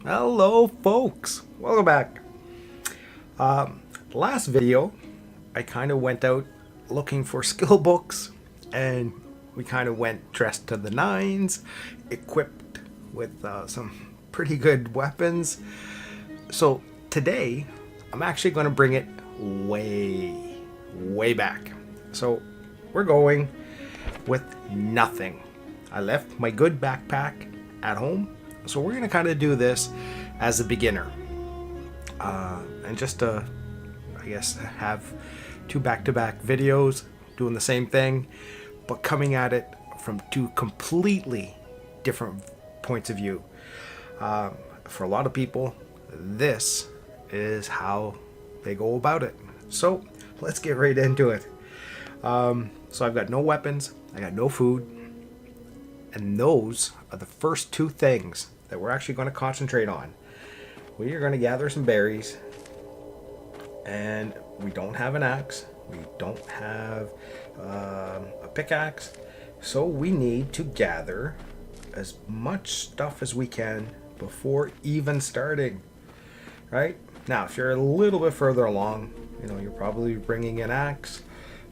Hello, folks. Welcome back. Last video, I kind of went out looking for skill books, and we kind of went dressed to the nines, equipped with some pretty good weapons. So today, I'm actually going to bring it way back. So we're going with nothing. I left my good backpack at home, so we're going to kind of do this as a beginner. And just to, I guess, have two back-to-back videos doing the same thing, but coming at it from two completely different points of view. For a lot of people, this is how they go about it. So let's get right into it. So I've got no weapons, I got no food, and those are the first two things that we're actually going to concentrate on. We are going to gather some berries, and we don't have an axe, we don't have a pickaxe, so we need to gather as much stuff as we can before even starting. Right now, if you're a little bit further along, you're probably bringing an axe,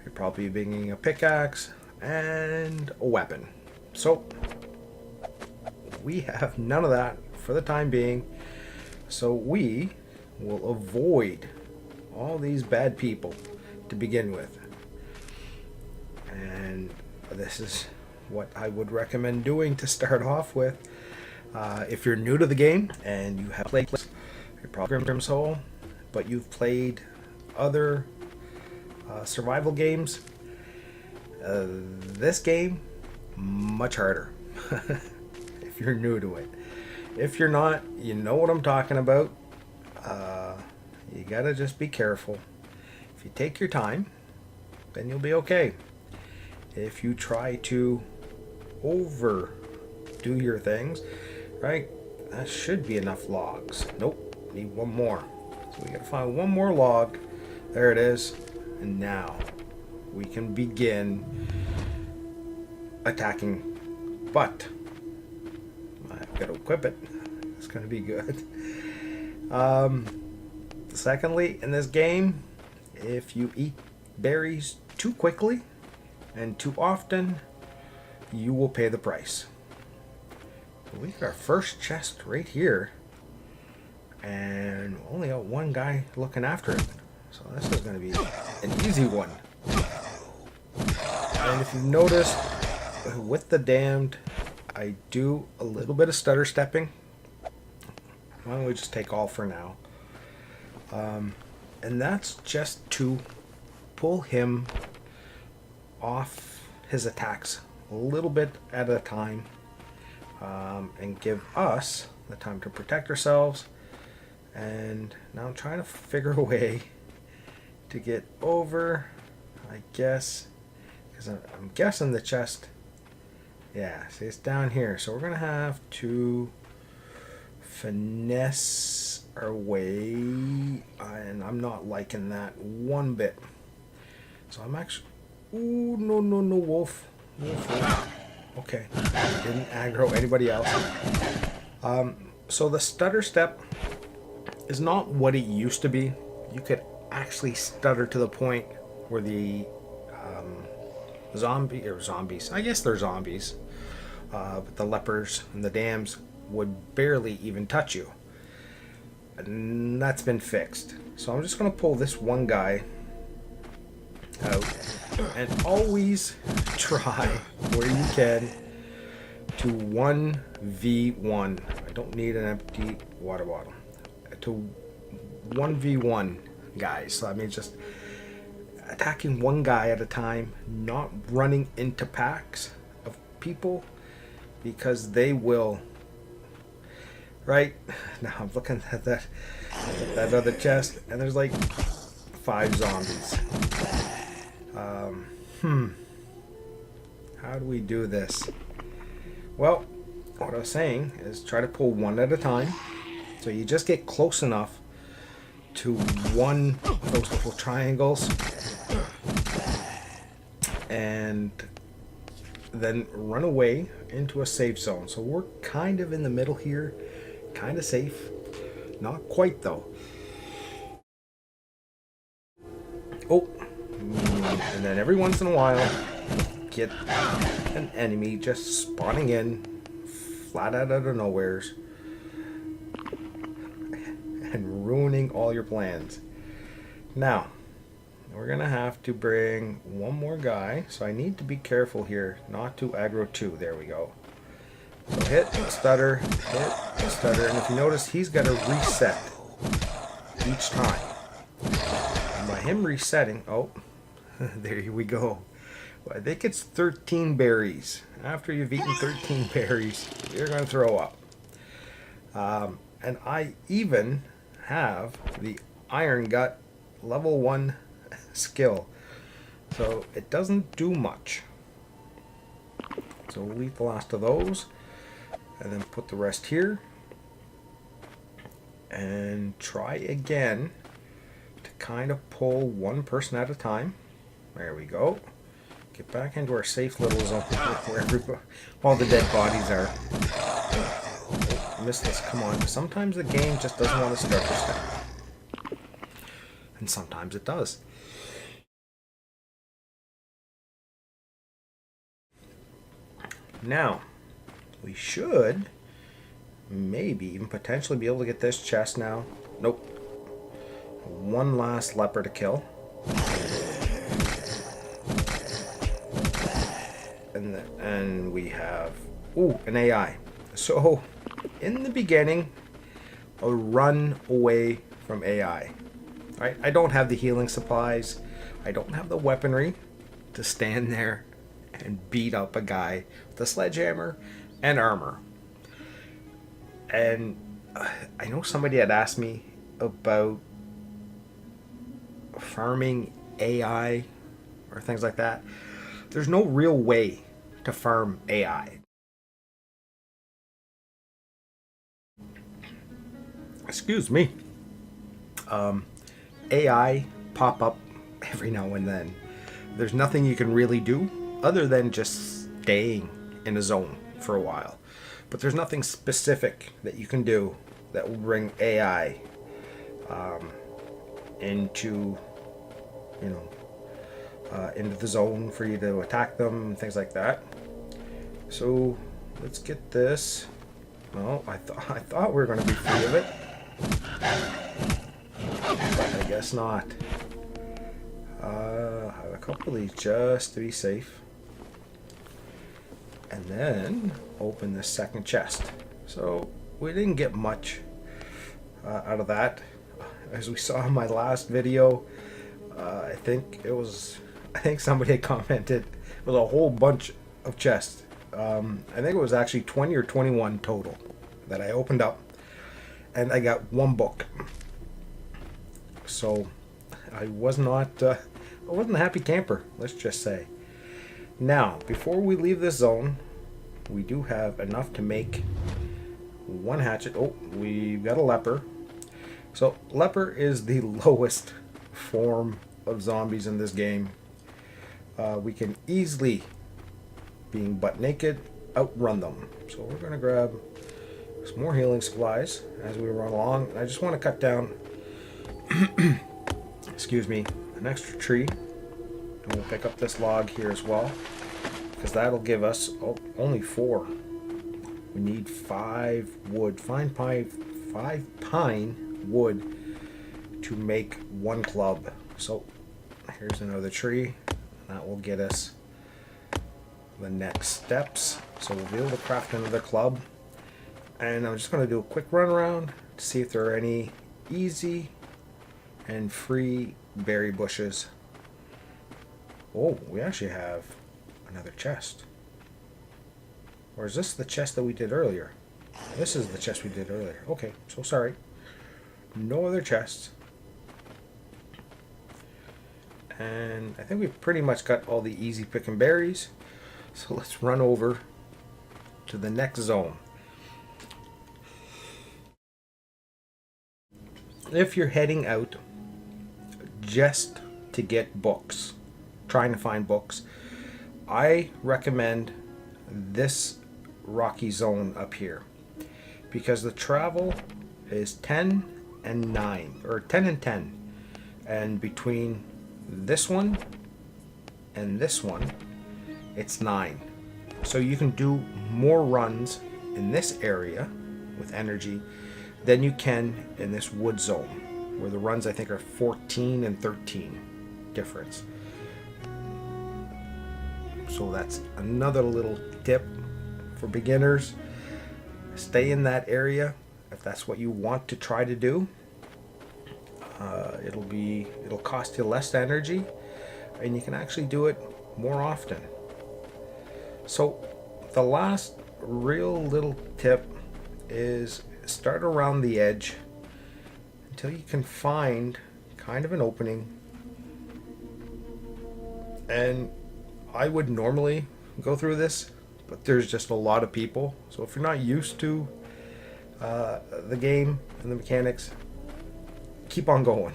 you're probably bringing a pickaxe and a weapon. So we have none of that for the time being, so we will avoid all these bad people to begin with. And this is what I would recommend doing to start off with. If you're new to the game and you have played your Program Soul, but you've played other survival games, this game much harder. If you're new to it. If you're not, you know what I'm talking about. You gotta just be careful. If you take your time, then you'll be okay. If you try to overdo your things, right, that should be enough logs. Nope, need one more. So we gotta find one more log. There it is. And now we can begin attacking. But I've got to equip it. It's going to be good. Secondly, in this game, if you eat berries too quickly and too often, you will pay the price. We got our first chest right here, and only got one guy looking after it. So this is going to be an easy one. And if you notice, with the damned, I do a little bit of stutter stepping. Why don't we just take all for now? And that's just to pull him off his attacks a little bit at a time, and give us the time to protect ourselves. And now I'm trying to figure a way to get over, I guess, because I'm guessing the chest. Yeah, see, it's down here. So we're going to have to finesse our way. And I'm not liking that one bit. So I'm actually... Ooh, no, wolf. Wolf. Okay. Didn't aggro anybody else. So the stutter step is not what it used to be. You could actually stutter to the point where the zombies, I guess they're zombies, but the lepers and the dams would barely even touch you, and that's been fixed. So I'm just going to pull this one guy out, and always try where you can to 1v1. I don't need an empty water bottle. To 1v1 guys. So I mean, just attacking one guy at a time, not running into packs of people, because they will. Right now I'm looking at that other chest, and there's like 5 zombies. How do we do this? Well, what I was saying is try to pull one at a time, so you just get close enough to one of those little triangles, and then run away into a safe zone. So we're kind of in the middle here. kind of safe. Not quite though. Oh, and then every once in a while, get an enemy just spawning in, flat out of nowheres, and ruining all your plans. Now, we're gonna have to bring one more guy, so I need to be careful here not to aggro two. There we go. So hit, stutter, and if you notice, he's got to reset each time. And by him resetting, oh, there we go. Well, I think it's 13 berries. After you've eaten 13 berries, you're going to throw up. And I even have the Iron Gut level 1 skill. So it doesn't do much. So we'll eat the last of those. And then put the rest here. And try again to kind of pull one person at a time. There we go. Get back into our safe little zone where all the dead bodies are. Oh, missed this. Come on. Sometimes the game just doesn't want to start this thing. And sometimes it does. Now, we should maybe even potentially be able to get this chest now. Nope. One last leper to kill. And we have, ooh, an AI. So, in the beginning, I'll run away from AI. Right? I don't have the healing supplies. I don't have the weaponry to stand there and beat up a guy with a sledgehammer and armor. And I know somebody had asked me about farming AI or things like that. There's no real way to farm AI. Excuse me. AI pop up every now and then. There's nothing you can really do other than just staying in a zone for a while. But there's nothing specific that you can do that will bring AI into, into the zone for you to attack them and things like that. So let's get this. Oh, I thought we were going to be free of it. But I guess not. Have a couple of these just to be safe. And then open this second chest. So we didn't get much out of that. As we saw in my last video, I think somebody had commented it was a whole bunch of chests. I think it was actually 20 or 21 total that I opened up, and I got one book. So I was not I wasn't a happy camper, let's just say. Now, before we leave this zone, we do have enough to make one hatchet. Oh, we've got a leper. So leper is the lowest form of zombies in this game. We can easily, being butt naked, outrun them. So we're going to grab some more healing supplies as we run along. And I just want to cut down, excuse me, an extra tree. And we'll pick up this log here as well, because that'll give us only 4. We need 5 wood, 5 pine wood to make 1 club. So here's another tree. That will get us the next steps. So we'll be able to craft another club. And I'm just going to do a quick run around to see if there are any easy and free berry bushes. Oh, we actually have another chest. Or is this the chest that we did earlier? This is the chest we did earlier. Okay, so sorry. No other chests. And I think we've pretty much got all the easy picking berries. So let's run over to the next zone. If you're heading out just to get books, trying to find books, I recommend this rocky zone up here. because the travel is 10 and 9, or 10 and 10. And between this one and this one, it's 9. So you can do more runs in this area with energy than you can in this wood zone, where the runs I think are 14 and 13 difference. So that's another little tip for beginners. Stay in that area if that's what you want to try to do. It'll cost you less energy, and you can actually do it more often. So the last real little tip is start around the edge until you can find kind of an opening. And I would normally go through this, but there's just a lot of people. So if you're not used to the game and the mechanics, keep on going.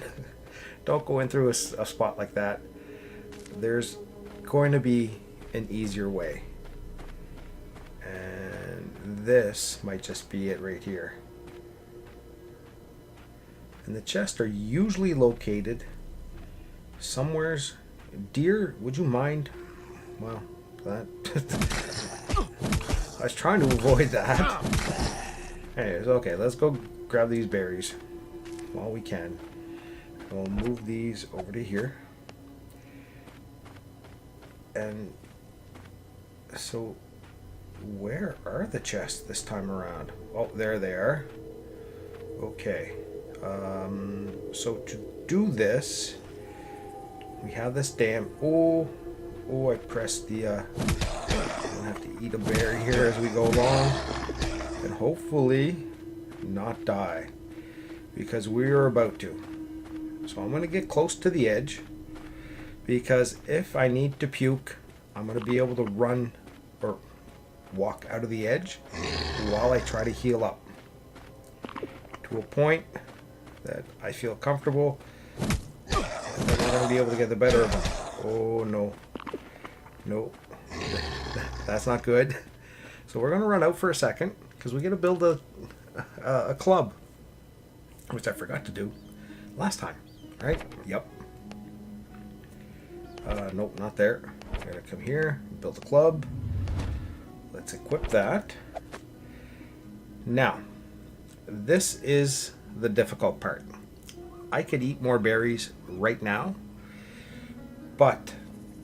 Don't go in through a spot like that. There's going to be an easier way. And this might just be it right here. And the chests are usually located somewheres. Deer, would you mind? Well, that I was trying to avoid that. Anyways, okay, let's go grab these berries while we can. We'll move these over to here. And so, where are the chests this time around? Oh, there they are. Okay. So to do this, we have this damn... Oh, I pressed the... I'm gonna have to eat a berry here as we go along. And hopefully not die. Because we're about to. So I'm gonna get close to the edge. Because if I need to puke, I'm gonna be able to run or walk out of the edge while I try to heal up. To a point that I feel comfortable. And then we're gonna be able to get the better of them. Oh no. No. That's not good. So we're gonna run out for a second because we gotta build a club, which I forgot to do last time. Right? Yep. Nope, not there. We're gonna come here, build a club. Let's equip that. Now, this is the difficult part. I could eat more berries right now, but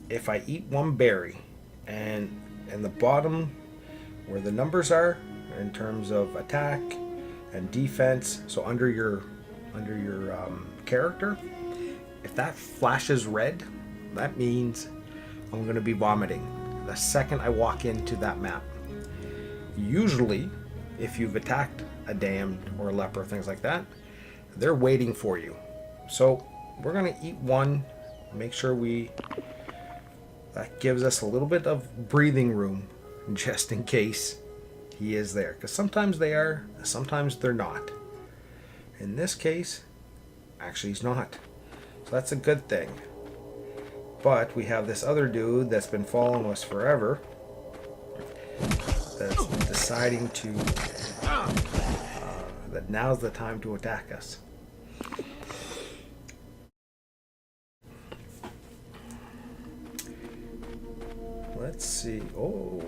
if I eat one berry and in the bottom where the numbers are in terms of attack and defense, so under your character, if that flashes red, that means I'm going to be vomiting the second I walk into that map. Usually, if you've attacked a damned or a leper, things like that, they're waiting for you. So we're going to eat one, make sure that gives us a little bit of breathing room just in case he is there. Because sometimes they are, sometimes they're not. In this case, actually he's not. So that's a good thing. But we have this other dude that's been following us forever that's deciding to that now's the time to attack us. Let's see. Oh,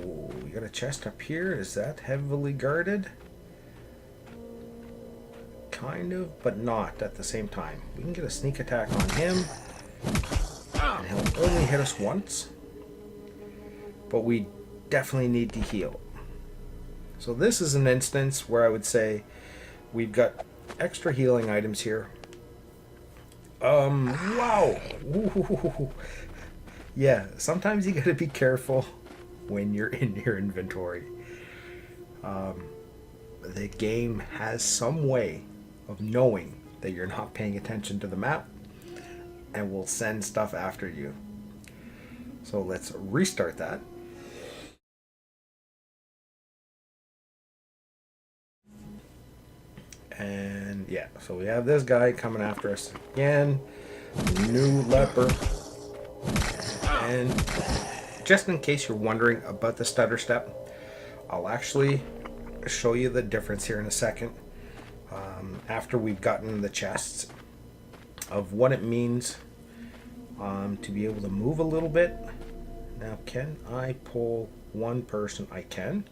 we got a chest up here. Is that heavily guarded? Kind of, but not at the same time. We can get a sneak attack on him. And he'll only hit us once. But we definitely need to heal. So this is an instance where I would say we've got extra healing items here. Wow. Ooh. Yeah, sometimes you gotta be careful when you're in your inventory. The game has some way of knowing that you're not paying attention to the map and will send stuff after you. So let's restart that. And yeah, so we have this guy coming after us again. New leper. And just in case you're wondering about the stutter step, I'll actually show you the difference here in a second. After we've gotten the chests of what it means to be able to move a little bit. Now, can I pull one person? I can.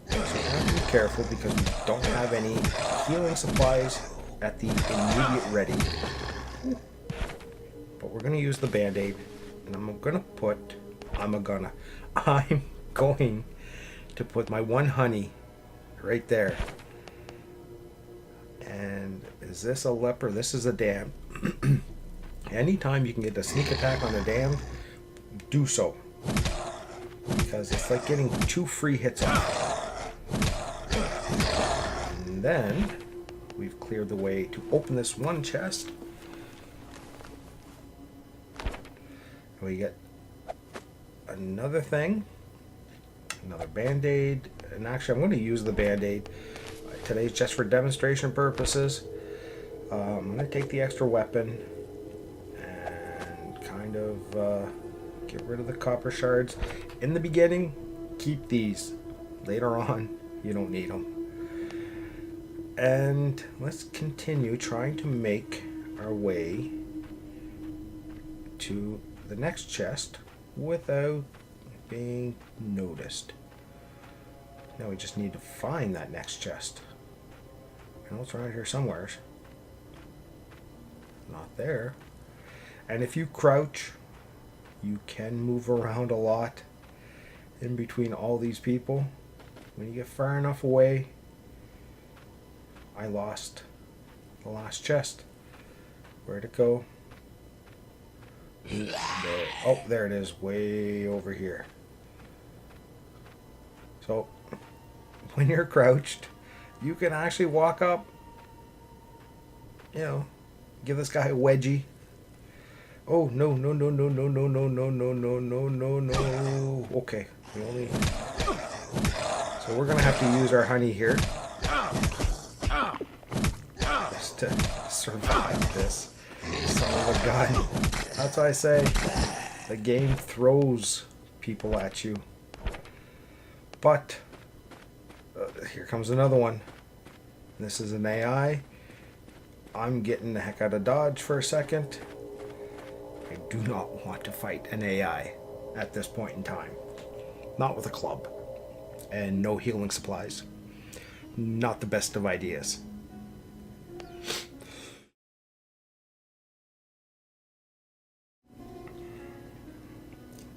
So I have to be careful because we don't have any healing supplies at the immediate ready. But we're going to use the band-aid, and I'm going to put my one honey right there. And is this a leper? This is a dam. Anytime you can get a sneak attack on a dam, do so. Because it's like getting 2 free hits off. And then we've cleared the way to open this one chest. We get another thing, another band-aid, and actually I'm going to use the band-aid today just for demonstration purposes. I'm going to take the extra weapon and kind of get rid of the copper shards. In the beginning, keep these. Later on, you don't need them. And let's continue trying to make our way to the next chest without being noticed. Now we just need to find that next chest. I know it's around here somewhere. Not there. And if you crouch, you can move around a lot in between all these people. When you get far enough away, I lost the last chest. Where'd it go? There. Oh, there it is, way over here. So, when you're crouched, you can actually walk up, you know, give this guy a wedgie. Oh, no, no, no, no, no, no, no, no, no, no, no, no, no. Okay, we only... So we're going to have to use our honey here. Just to survive this son of a gun. That's why I say the game throws people at you. But here comes another one. This is an AI. I'm getting the heck out of dodge for a second. I do not want to fight an AI at this point in time. Not with a club. And no healing supplies. Not the best of ideas.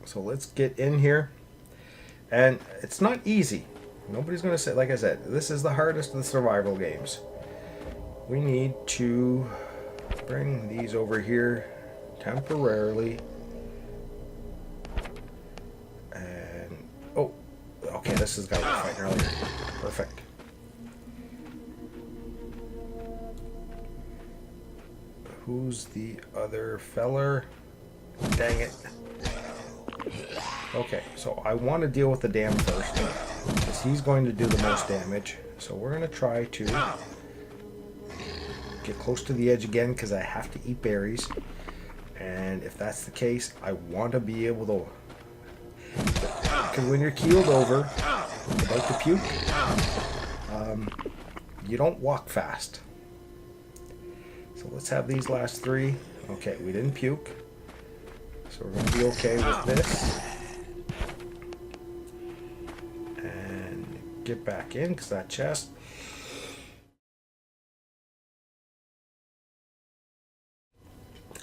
So let's get in here. And it's not easy. Nobody's going to say, like I said, this is the hardest of the survival games. We need to bring these over here temporarily. And, oh, okay, this is the guy we were fighting earlier. Perfect. Who's the other feller? Dang it. Okay, so I want to deal with the dam first, because he's going to do the most damage. So we're going to try to get close to the edge again, because I have to eat berries. And if that's the case, I want to be able to... Because when you're keeled over, about to puke, you don't walk fast. So let's have these last 3. Okay, we didn't puke. So we're going to be okay with this. And get back in, because that chest.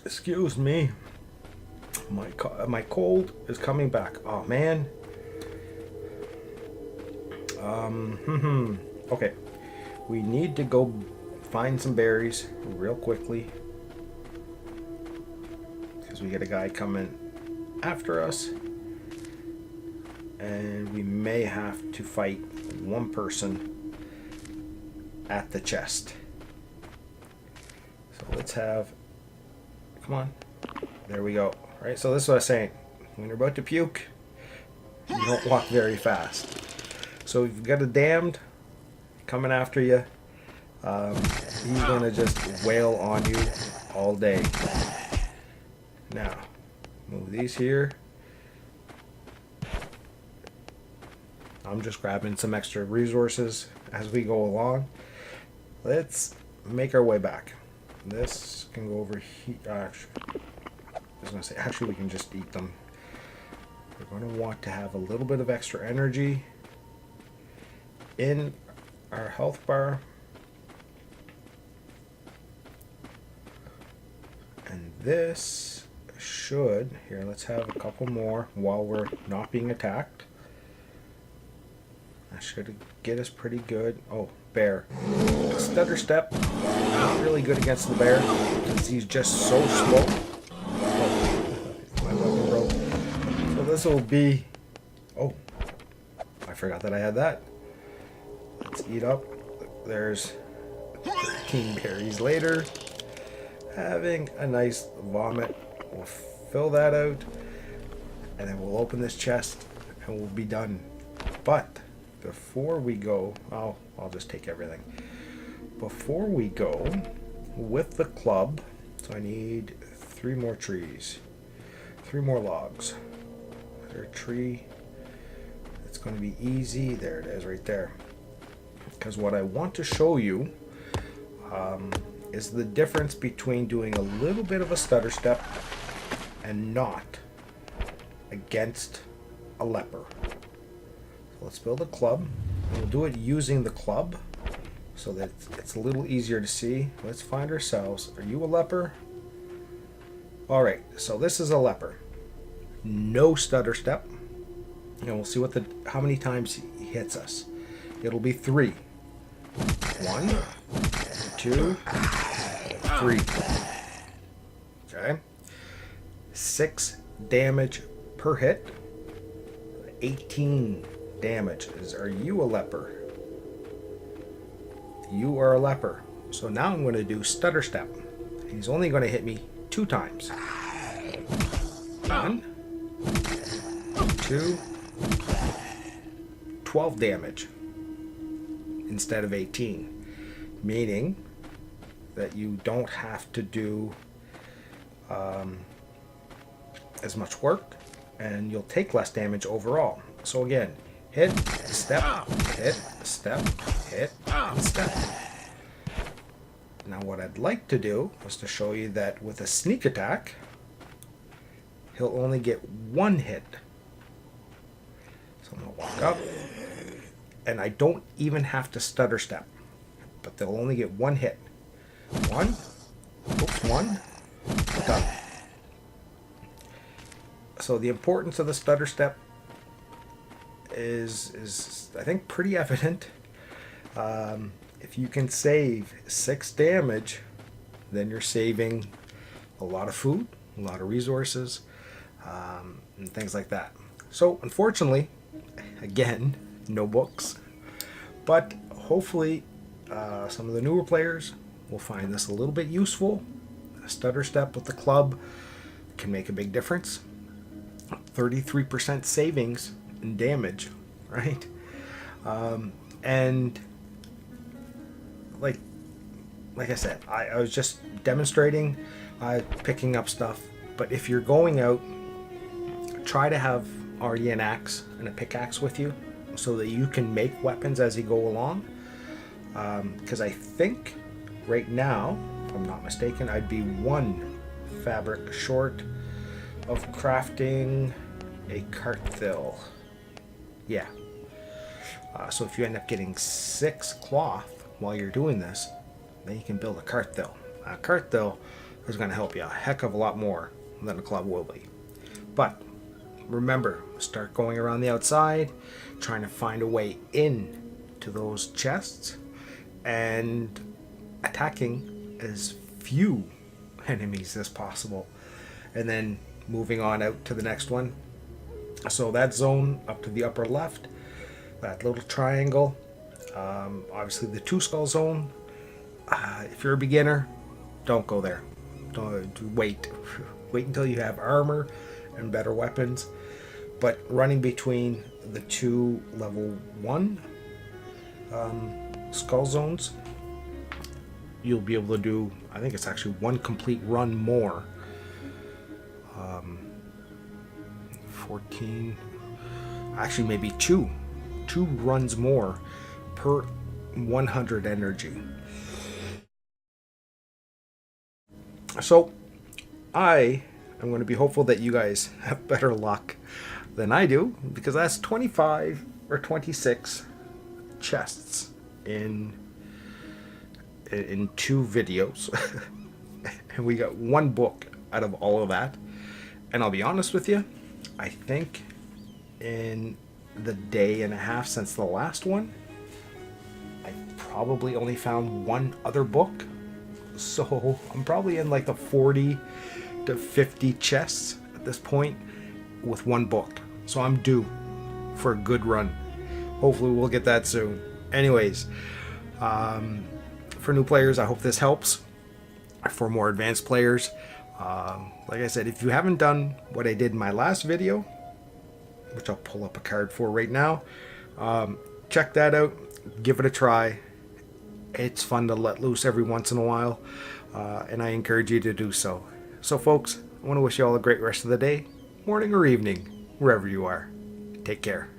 Excuse me. My cold is coming back. Oh, man. Okay. We need to go find some berries real quickly. Because we get a guy coming after us. And we may have to fight one person at the chest. So let's have... Come on. There we go. Right, so this is what I was saying. When you're about to puke, you don't walk very fast. So you've got a damned coming after you. He's going to just wail on you all day. Now, move these here. I'm just grabbing some extra resources as we go along. Let's make our way back. This can go over here. I was going to say, actually, we can just eat them. We're going to want to have a little bit of extra energy in our health bar. And this should, here, let's have a couple more while we're not being attacked. That should get us pretty good. Oh, bear. Stutter step. Not really good against the bear because he's just so slow. Oh, my weapon broke. So this will be... Oh, I forgot that I had that. Let's eat up. There's 15 berries later. Having a nice vomit. We'll fill that out. And then we'll open this chest and we'll be done. But before we go, I'll just take everything. Before we go, with the club, so I need 3 more trees. 3 more logs. Is there a tree? It's going to be easy. There it is right there. Because what I want to show you is the difference between doing a little bit of a stutter step and not against a leper. Let's build a club. We'll do it using the club so that it's a little easier to see. Let's find ourselves. Are you a leper? Alright, so this is a leper. No stutter step. And we'll see what how many times he hits us. It'll be 3. 1, 2, 3. Okay. 6 damage per hit. 18 damage. Are you a leper? You are a leper. So now I'm going to do stutter step. He's only going to hit me 2 times. 1, 2, 12 damage instead of 18, meaning that you don't have to do as much work and you'll take less damage overall. So again, hit, step, hit, step, hit, and step. Now what I'd like to do was to show you that with a sneak attack, he'll only get 1 hit. So I'm going to walk up, and I don't even have to stutter step, but they'll only get 1 hit. 1, oops, 1, done. So the importance of the stutter step is I think pretty evident. If you can save 6 damage, then you're saving a lot of food, a lot of resources, and things like that. So unfortunately, again, no books, but hopefully some of the newer players will find this a little bit useful. A stutter step with the club can make a big difference. 33% savings in damage, right? And like I said, I was just demonstrating, picking up stuff. But if you're going out, try to have already an axe and a pickaxe with you so that you can make weapons as you go along. Because I think right now, if I'm not mistaken, I'd be 1 fabric short of crafting a cart thill. Yeah. So if you end up getting 6 cloth while you're doing this, then you can build a cart thill. A cart thill is going to help you a heck of a lot more than a club will be. But remember, start going around the outside, trying to find a way in to those chests, and attacking as few enemies as possible. And then moving on out to the next one. So that zone up to the upper left, that little triangle, obviously the 2 skull zone. If you're a beginner, don't go there. Wait until you have armor and better weapons. But running between the 2 level 1 skull zones, you'll be able to do, I think it's actually 1 complete run more. 14, actually maybe 2 2 runs more per 100 energy. So I am going to be hopeful that you guys have better luck than I do, because that's 25 or 26 chests in 2 videos. And we got 1 book out of all of that. And I'll be honest with you, I think in the day and a half since the last one, I probably only found 1 other book. So I'm probably in like the 40 to 50 chests at this point with 1 book. So I'm due for a good run. Hopefully we'll get that soon. Anyways, for new players, I hope this helps. For more advanced players, like I said, if you haven't done what I did in my last video, which I'll pull up a card for right now, check that out. Give it a try. It's fun to let loose every once in a while, and I encourage you to do so. So folks, I want to wish you all a great rest of the day, morning or evening, wherever you are. Take care.